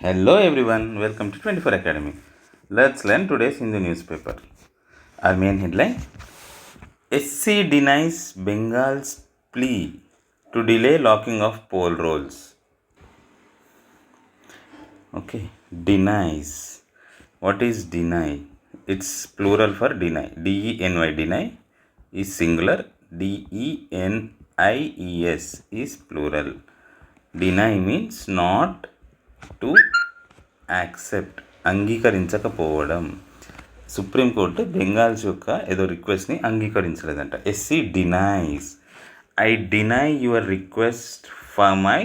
Hello everyone, welcome to 24 Academy. Let's learn today's Hindu newspaper. Our main headline: SC denies Bengal's plea to delay locking of poll rolls. Okay, denies. What is deny? It's plural for deny. D-E-N-Y, deny is singular. D-E-N-I-E-S is plural. Deny means not to accept, అంగీకరించకపోవడం. Supreme court Bengal's యొక్క ఏదో రిక్వెస్ట్ని అంగీకరించలేదంట. SC denies, I deny your request for my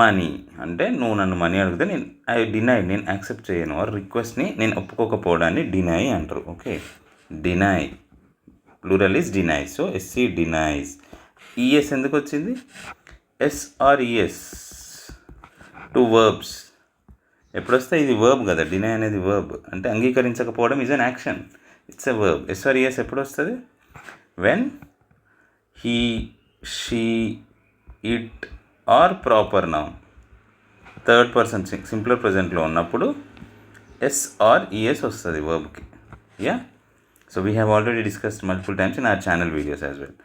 money. అంటే నువ్వు నన్ను money అడిగితే నేను యాక్సెప్ట్ చేయను. రిక్వెస్ట్ని నేను ఒప్పుకోకపోవడాన్ని డినై అంటారు. Okay, deny plural is deny. So SC denies. ES ఎందుకు వచ్చింది? ఎస్ఆర్ఈఎస్ టూ వర్బ్స్ ఎప్పుడు వస్తే ఇది వర్బ్ కదా. డినై అనేది వర్బ్, అంటే అంగీకరించకపోవడం is an action, it's a verb. S or ES ఎప్పుడు వస్తుంది? When he, she, it or proper noun, third person singular ప్రజెంట్లో ఉన్నప్పుడు ఎస్ఆర్ఈఎస్ వస్తుంది వర్బ్కి. Yeah, so we have already discussed multiple times in our channel videos as well.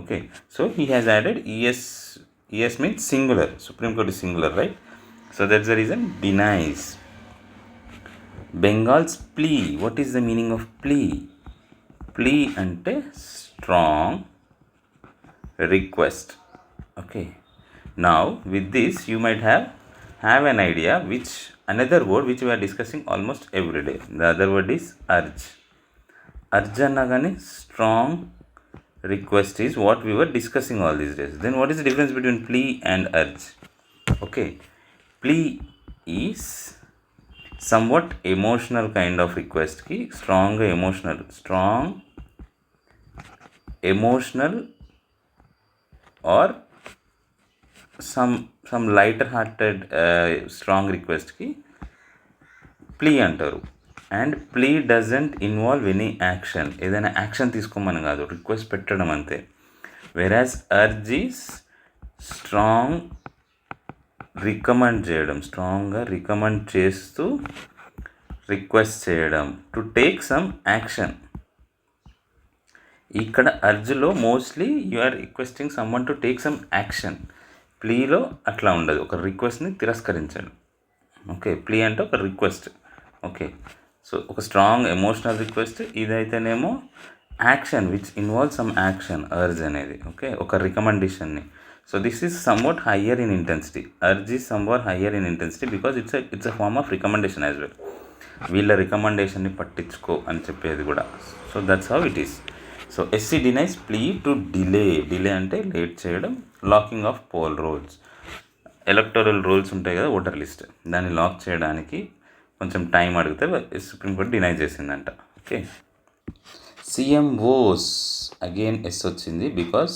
Okay, so he has added ES. ES means singular. Supreme Court is singular, right? So that's the reason denies. Bengal's plea. What is the meaning of plea? Plea ante strong request. Okay. Now with this you might have an idea which another word which we are discussing almost every day. The other word is urge. Urge annagane strong request is what we were discussing all these days. Then what is the difference between plea and urge? Okay, plea is somewhat emotional kind of request ki strong emotional or some lighter hearted strong request ki plea antaru. And plea doesn't involve any action. ఏదైనా action తీసుకోమని కాదు, request పెట్టడం అంతే. వెరాజ్ urge is strong recommend చేయడం, స్ట్రాంగ్గా recommend చేస్తూ request చేయడం టు టేక్ సమ్ యాక్షన్. ఇక్కడ అర్జ్లో mostly you are requesting someone to take some action. ప్లీలో అట్లా ఉండదు, ఒక రిక్వెస్ట్ని తిరస్కరించండి. ఓకే, ప్లీ అంటే ఒక రిక్వెస్ట్. ఓకే, సో ఒక స్ట్రాంగ్ ఎమోషనల్ రిక్వెస్ట్. ఇదైతేనేమో action which involve some action, urge అనేది. ఓకే, ఒక రికమెండేషన్ని. So this is somewhat higher in intensity. Urge is somewhat higher in intensity because it's a form of recommendation as well. వీళ్ళ రికమెండేషన్ని పట్టించుకో అని చెప్పేది కూడా. So that's how it is. So SC denies plea to delay అంటే late చేయడం. Locking of poll rolls, electoral rolls ఉంటాయి కదా, ఓటర్ లిస్ట్, దాన్ని లాక్ చేయడానికి కొంచెం టైం అడిగితే సుప్రీంకోర్టు డినై చేసిందంట. Okay, CM vows, again S వచ్చింది because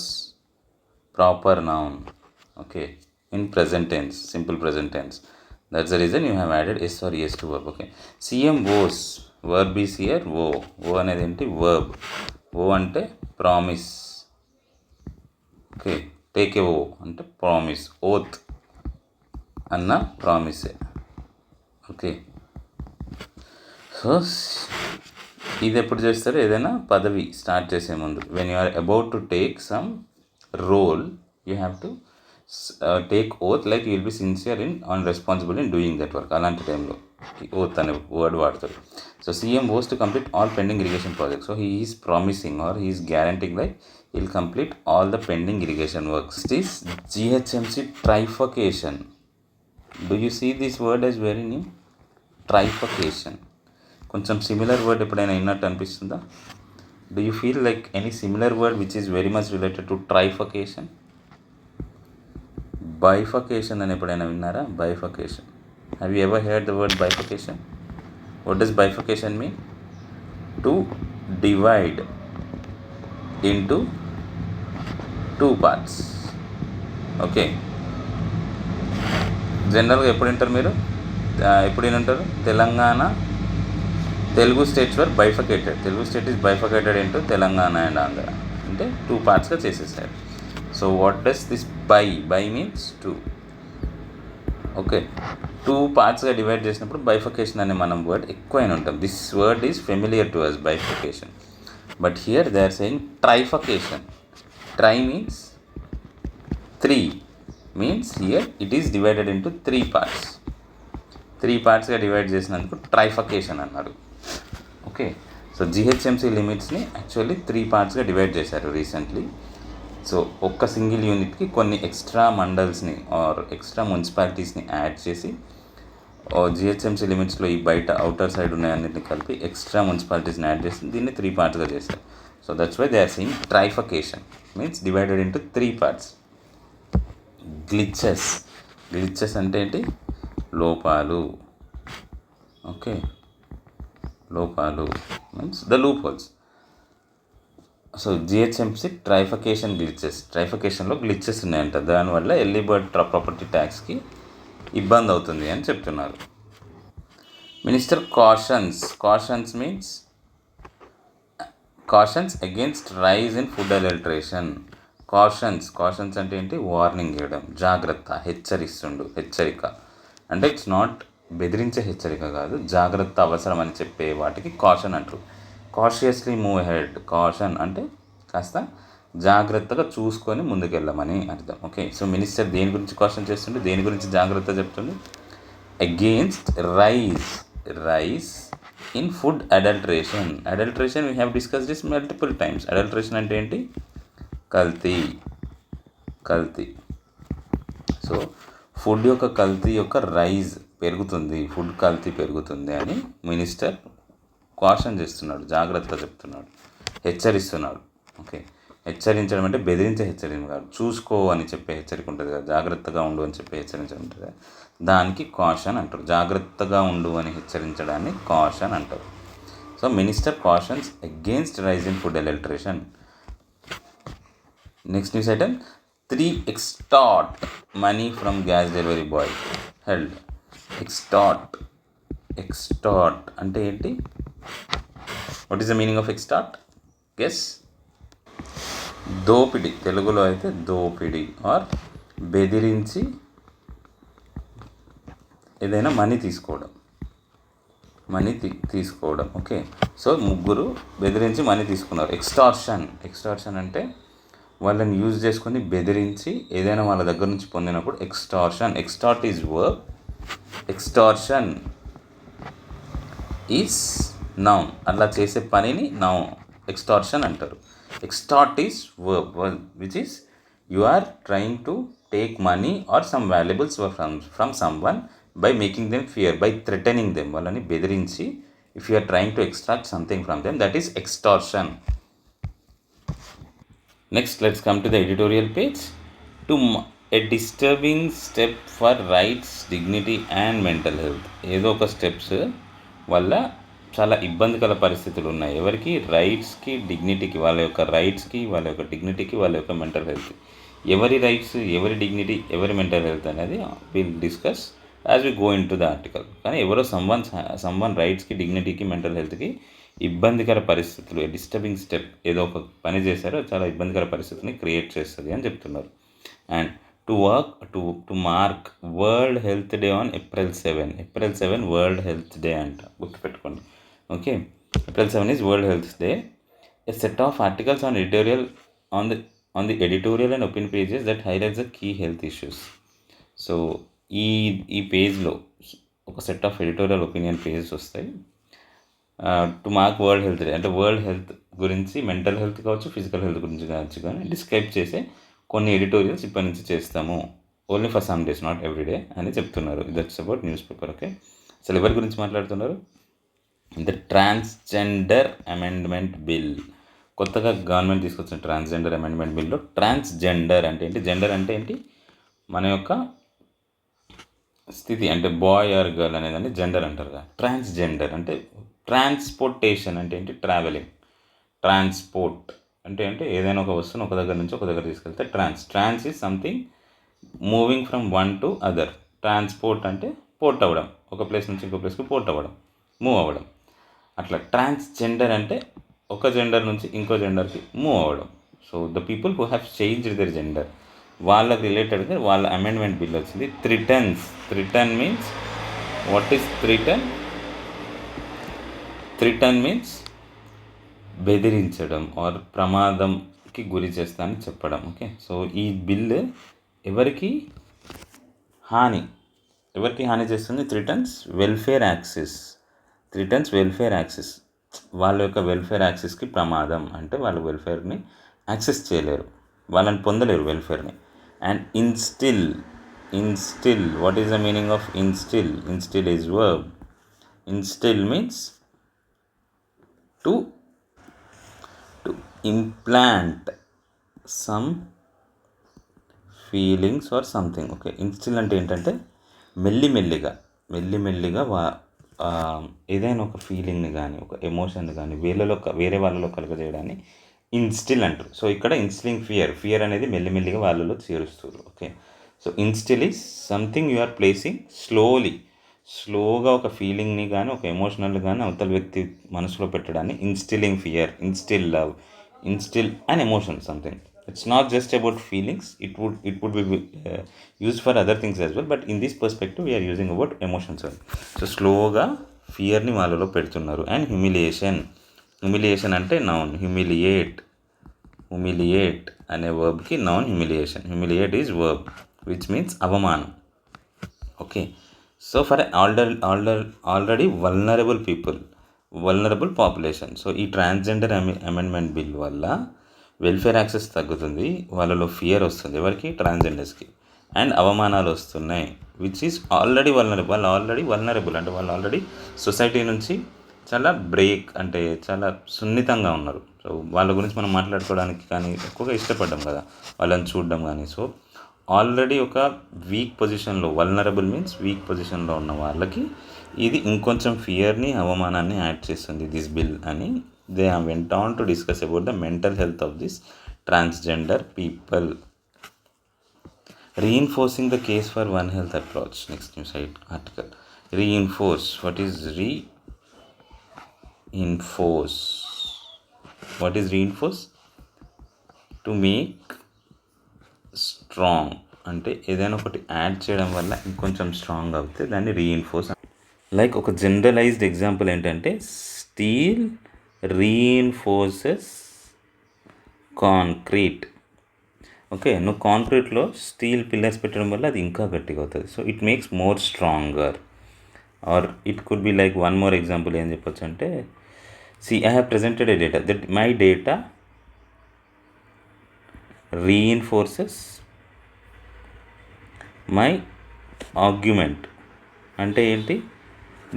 proper noun. Okay, in present tense, simple present tense. That's the reason you have added S or ES to verb. Okay, CM vows, verb is here vow. Vow అనేది ఏంటి? Verb. Vow అంటే promise. Okay, take a vow అంటే promise, oath అన్న ప్రామిసే. Okay, so ఇది ఎప్పుడు చేస్తారు? ఏదైనా పదవి స్టార్ట్ చేసే ముందు. When you are about to take some role you have to take oath, like you will be sincere and responsible in doing that work. అలాంటి టైంలో ఓత్ అనే వర్డ్ వాడతారు. So CM vows to complete all pending irrigation projects. So he is promising or he is guaranteeing like he will complete all the pending irrigation works. It is GHMC trifurcation. Do you see this word as very new? Trifurcation. కొంచెం similar word ఎప్పుడైనా విన్నట్టు అనిపిస్తుందా? Do you feel like any similar word which is very much related to trifurcation? Bifurcation అని ఎప్పుడైనా విన్నారా? Bifurcation. Have you ever heard the word bifurcation? What does bifurcation mean? To divide into two parts. Okay, జనరల్గా ఎప్పుడు వింటారు మీరు? ఎప్పుడు వింటారు? Telugu states were bifurcated. Telugu state is bifurcated into Telangana and Andhra, అంటే టూ పార్ట్స్గా చేసేసారు. So what does this bi means two. Okay, two పార్ట్స్గా డివైడ్ చేసినప్పుడు బైఫకేషన్ అనే మనం వర్డ్ ఎక్కువైనా ఉంటాం. This word is familiar to us, bifurcation. But here they are saying trifurcation. Tri means three, means here it is divided into three parts. Three పార్ట్స్గా divide చేసినందుకు trifurcation అన్నారు. Okay, so GHMC లిమిట్స్ని actually three పార్ట్స్గా divide చేశారు recently. So ఒక్క single యూనిట్కి కొన్ని extra మండల్స్ని ఆర్ ఎక్స్ట్రా మున్సిపాలిటీస్ని యాడ్ చేసి జిహెచ్ఎంసీ లిమిట్స్లో ఈ బయట అవుటర్ సైడ్ ఉన్నాయన్నింటిని కలిపి ఎక్స్ట్రా మున్సిపాలిటీస్ని యాడ్ చేసి దీన్ని త్రీ పార్ట్స్గా చేశారు. So that's why they are saying trifurcation, means divided into three parts. Glitches. Glitches అంటే ఏంటి? లోపాలు. ఓకే, లోపాలు means the loopholes. So GHMC trifurcation glitches, ట్రైఫకేషన్లో గ్లిచెస్ ఉన్నాయంట, దానివల్ల ఎర్లీ బర్డ్ ప్రాపర్టీ ట్యాక్స్కి ఇబ్బంది అవుతుంది అని చెప్తున్నారు. Minister cautions. Cautions means cautions against rise in food adulteration. Cautions అంటే ఏంటి? వార్నింగ్ ఇవ్వడం, జాగ్రత్త, హెచ్చరిస్తుండు, హెచ్చరిక. అంటే ఇట్స్ నాట్ బెదిరించే హెచ్చరిక కాదు, జాగ్రత్త అవసరం అని చెప్పే వాటికి కాషన్ అంటారు. Cautiously move head. కాషన్ అంటే కాస్త జాగ్రత్తగా చూసుకొని ముందుకెళ్ళమని అర్థం. ఓకే, సో మినిస్టర్ దేని గురించి కాషన్ చేస్తుండే, దేని గురించి జాగ్రత్త చెప్తుండే? Against rice in food adulteration. Adulteration we have discuss this multiple times. Adulteration అంటే ఏంటి? కల్తీ. సో ఫుడ్ యొక్క కల్తీ యొక్క రైజ్ పెరుగుతుంది, ఫుడ్ కల్తీ పెరుగుతుంది అని మినిస్టర్ కాషన్ చేస్తున్నాడు, జాగ్రత్త చెప్తున్నాడు, హెచ్చరిస్తున్నాడు. ఓకే, హెచ్చరించడం అంటే బెదిరించే హెచ్చరించడం కాదు, చూసుకో అని చెప్పే హెచ్చరిక ఉంటుంది కదా, జాగ్రత్తగా ఉండు అని చెప్పే హెచ్చరించడం ఉంటుంది కదా, దానికి కాషన్ అంటారు. జాగ్రత్తగా ఉండు అని హెచ్చరించడాన్ని కాషన్ అంటారు. So minister cautions against rise in food adulteration. Next news item, 3 extort money from gas delivery boy held. Extort అంటే ఏంటి? What is the meaning of extort? Guess. దోపిడి, తెలుగులో అయితే దోపిడి ఆర్ బెదిరించి ఏదైనా మనీ తీసుకోవడం. ఓకే, సో ముగ్గురు బెదిరించి మనీ తీసుకున్నారు. ఎక్స్టార్షన్ అంటే వాళ్ళని యూజ్ చేసుకొని బెదిరించి ఏదైనా వాళ్ళ దగ్గర నుంచి పొందినప్పుడు extort is verb, extortion is noun. అలా చేసే పనిని ఎక్స్టార్షన్ అంటారు. Extort is verb which is you are trying to take money or some valuables from some by making them fear, by threatening them. వాళ్ళని బెదిరించి if you are trying to extract something from them, that is extortion. Next, let's come to the editorial page. A disturbing step for rights, dignity and mental health. ఏదో ఒక steps వల్ల చాలా ఇబ్బందికర పరిస్థితులు ఉన్నాయి. ఎవరికి? రైట్స్కి, డిగ్నిటీకి. వాళ్ళ యొక్క రైట్స్కి, వాళ్ళ యొక్క డిగ్నిటీకి, వాళ్ళ యొక్క మెంటల్ హెల్త్. ఎవరి రైట్స్, ఎవరి డిగ్నిటీ, ఎవరి మెంటల్ హెల్త్ అనేది will discuss as we go in the article. కానీ ఎవరో సమ్వన్ రైట్స్కి, డిగ్నిటీకి, మెంటల్ హెల్త్కి ఇబ్బందికర పరిస్థితులు, డిస్టర్బింగ్ స్టెప్, ఏదో ఒక పని చేశారో చాలా ఇబ్బందికర పరిస్థితిని క్రియేట్ చేస్తుంది అని చెప్తున్నారు. And to mark World Health Day on April 7 World Health Day అంట, గుర్తుపెట్టుకోండి. Okay, April 7 is World Health Day. A set of articles on the editorial and opinion pages that highlights the key health issues. So ఈ పేజ్లో ఒక set of editorial opinion pages వస్తాయి. To mark World Health Day అంటే world health గురించి, mental health కావచ్చు, physical health గురించి కావచ్చు, కానీ డిస్క్రైబ్ చేసే కొన్ని ఎడిటోరియల్స్ ఇప్పటి నుంచి చేస్తాము. Only for some days, not everyday అని చెప్తున్నారు. That's about news paper. Okay, అసలు ఎవరి గురించి మాట్లాడుతున్నారు? The transgender amendment bill. కొత్తగా గవర్నమెంట్ తీసుకొచ్చిన ట్రాన్స్జెండర్ అమెండ్మెంట్ బిల్లో ట్రాన్స్జెండర్ అంటే ఏంటి? జెండర్ అంటే ఏంటి? మన యొక్క స్థితి, అంటే బాయ్ ఆర్ గర్ల్ అనేదాన్ని జెండర్ అంటారు కదా. ట్రాన్స్జెండర్ అంటే ట్రాన్స్పోర్టేషన్ అంటే ఏంటి? ట్రావెలింగ్. ట్రాన్స్పోర్ట్ అంటే ఏదైనా ఒక వస్తువును ఒక దగ్గర నుంచి ఒక దగ్గర తీసుకెళ్తే trans is something moving from one to other. Transport అంటే పోర్ట్ అవ్వడం, ఒక ప్లేస్ నుంచి ఇంకో ప్లేస్కి పోర్ట్ అవ్వడం, మూవ్ అవ్వడం. అట్లా ట్రాన్స్జెండర్ అంటే ఒక జెండర్ నుంచి ఇంకో జెండర్కి మూవ్ అవ్వడం. So the people who have changed their gender, వాళ్ళకి రిలేటెడ్గా వాళ్ళ అమెండ్మెంట్ బిల్ వచ్చింది. Threatens. Threaten means what is threaten? Threaten means బెదిరించడం ఆర్ ప్రమాదంకి గురి చేస్తా అని చెప్పడం. ఓకే, సో ఈ బిల్లు ఎవరికి హాని చేస్తుంది? థ్రిటన్స్ వెల్ఫేర్ యాక్సిస్. వాళ్ళ యొక్క వెల్ఫేర్ యాక్సిస్కి ప్రమాదం అంటే వాళ్ళ వెల్ఫేర్ని యాక్సెస్ చేయలేరు, వాళ్ళని పొందలేరు వెల్ఫేర్ని. And instil. What is the meaning of instil? Instil is verb. Instil means to implant some feelings or something. Okay, instil అంటే ఏంటంటే మెల్లిమెల్లిగా ఏదైనా ఒక ఫీలింగ్ని కానీ ఒక ఎమోషన్ని కానీ వేరే వాళ్ళలో కలుగజేయడాన్ని ఇన్స్టిల్ అంటారు. సో ఇక్కడ ఇన్స్టిలింగ్ ఫియర్ అనేది మెల్లిమెల్లిగా వాళ్ళలో చేరుస్తారు. Okay, so instil is something you are placing స్లోగా ఒక ఫీలింగ్ని కానీ ఒక ఎమోషనల్ కానీ అవతల వ్యక్తి మనసులో పెట్టడాన్ని instilling fear, instil love, instil and emotion something. It's not just about feelings. It would be used for other things as well, but in this perspective we are using about emotions. So స్లోగా ఫియర్ని వాళ్ళలో పెడుతున్నారు. And humiliation అంటే noun. Humiliate అనే వర్బ్కి noun humiliate is verb which means అవమానం. Okay, so for already vulnerable population. So ఈ transgender amendment bill వల్ల వెల్ఫేర్ యాక్సెస్ తగ్గుతుంది, వాళ్ళలో ఫియర్ వస్తుంది ఎవరికి? ట్రాన్స్జెండర్స్కి. అండ్ అవమానాలు వస్తున్నాయి విచ్ ఈస్ ఆల్రెడీ వల్నరబుల్ అంటే వాళ్ళు ఆల్రెడీ సొసైటీ నుంచి చాలా చాలా సున్నితంగా ఉన్నారు. సో వాళ్ళ గురించి మనం మాట్లాడుకోవడానికి కానీ ఎక్కువగా ఇష్టపడ్డాం కదా, వాళ్ళని చూడడం కానీ. సో ఆల్రెడీ ఒక వీక్ పొజిషన్లో, వల్నరబుల్ మీన్స్ వీక్ పొజిషన్లో ఉన్న వాళ్ళకి ఇది ఇంకొంచెం ఫియర్ని, అవమానాన్ని యాడ్ చేస్తుంది దిస్ బిల్ అని. They went on to discuss about the mental health of this transgender people. Reinforcing the case for One Health approach. Next news article. Reinforce. What is reinforce? What is reinforce? To make strong. అంటే ఏదైనా ఒకటి add చేయడం వల్ల ఇంకొంచెం strong అవుతుంది, దాన్ని reinforce. Like ఒక generalized example ఏంటంటే స్టీల్ రీఇన్ఫోర్సెస్ కాంక్రీట్. ఓకే, నువ్వు కాంక్రీట్లో స్టీల్ పిల్లర్స్ పెట్టడం వల్ల అది ఇంకా గట్టిగా అవుతుంది. So it makes more stronger. Or it could be like one more example ఏం చెప్పొచ్చు అంటే, I have presented a data that my data reinforces my argument. అంటే ఏంటి?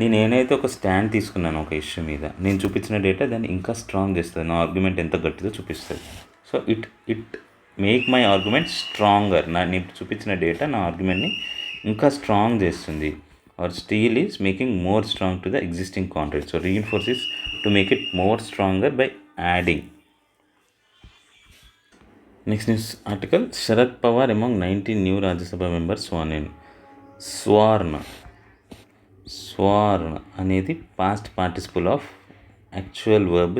నేనైతే ఒక స్టాండ్ తీసుకున్నాను ఒక ఇష్యూ మీద, నేను చూపించిన డేటా దాన్ని ఇంకా స్ట్రాంగ్ చేస్తుంది, నా ఆర్గ్యుమెంట్ ఎంత గట్టిదో చూపిస్తుంది. So it make my argument stronger. నేను చూపించిన డేటా నా ఆర్గ్యుమెంట్ని ఇంకా స్ట్రాంగ్ చేస్తుంది. Are steel is making more strong to the existing concrete. So reinforce is to make it more stronger by adding. Next news article. Sharad Pawar among 19 new Rajya Sabha members Schwann in. Sworn అనేది past participle of actual verb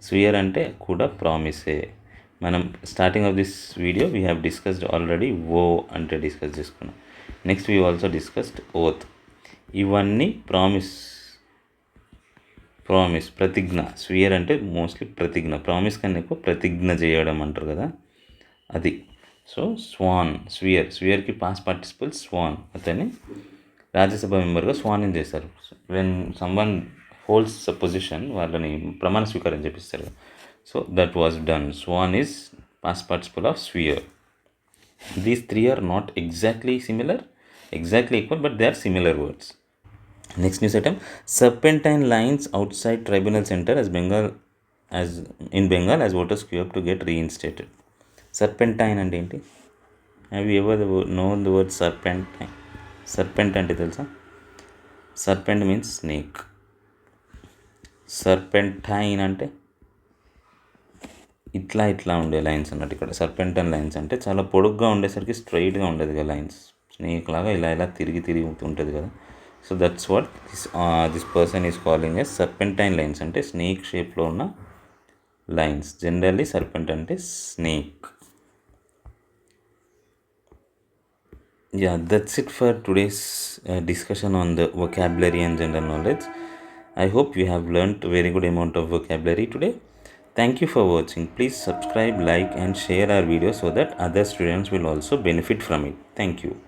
swear అంటే కూడా ప్రామిసే. మనం starting of this video we have discussed already అంటే discuss చేసుకున్నాం. Next we also discussed oath. ఇవన్నీ promise, ప్రతిజ్ఞ. Swear అంటే mostly ప్రతిజ్ఞ, ప్రామిస్ కన్నా ఎక్కువ ప్రతిజ్ఞ చేయడం అంటారు కదా, అది. సో స్వియర్కి పాస్ట్ పార్టిసిపుల్ స్వాన్. అతన్ని రాజ్యసభ మెంబర్గా స్వాన్ ఇన్ చేస్తారు. When someone holds a position, వాళ్ళని ప్రమాణ స్వీకారం చేపిస్తారు. So that was done. Sworn is past participle of swear. These three are not exactly equal, but they are similar words. Next news item. Serpentine lines outside Tribunal Center in Bengal as voters queue up to get reinstated. Serpentine అంటే ఏంటి? Have you ever known the word serpentine? Serpent అంటే తెలుసా? Serpent means snake. Serpentine అంటే ఇట్లా ఉండే lines అన్నట్టు. ఇక్కడ serpentine lines అంటే చాలా పొడుగ్గా ఉండేసరికి స్ట్రైట్గా ఉండదు కదా లైన్స్, స్నేక్ లాగా ఇలా తిరిగి ఉంటుంది కదా. So that's what this person is calling as serpentine lines. అంటే స్నేక్ షేప్లో ఉన్న లైన్స్. జనరల్లీ సర్పెంట్ అంటే snake. Yeah, that's it for today's discussion on the vocabulary and general knowledge. I hope you have learned a very good amount of vocabulary today. Thank you for watching. Please subscribe, like and share our video so that other students will also benefit from it. Thank you.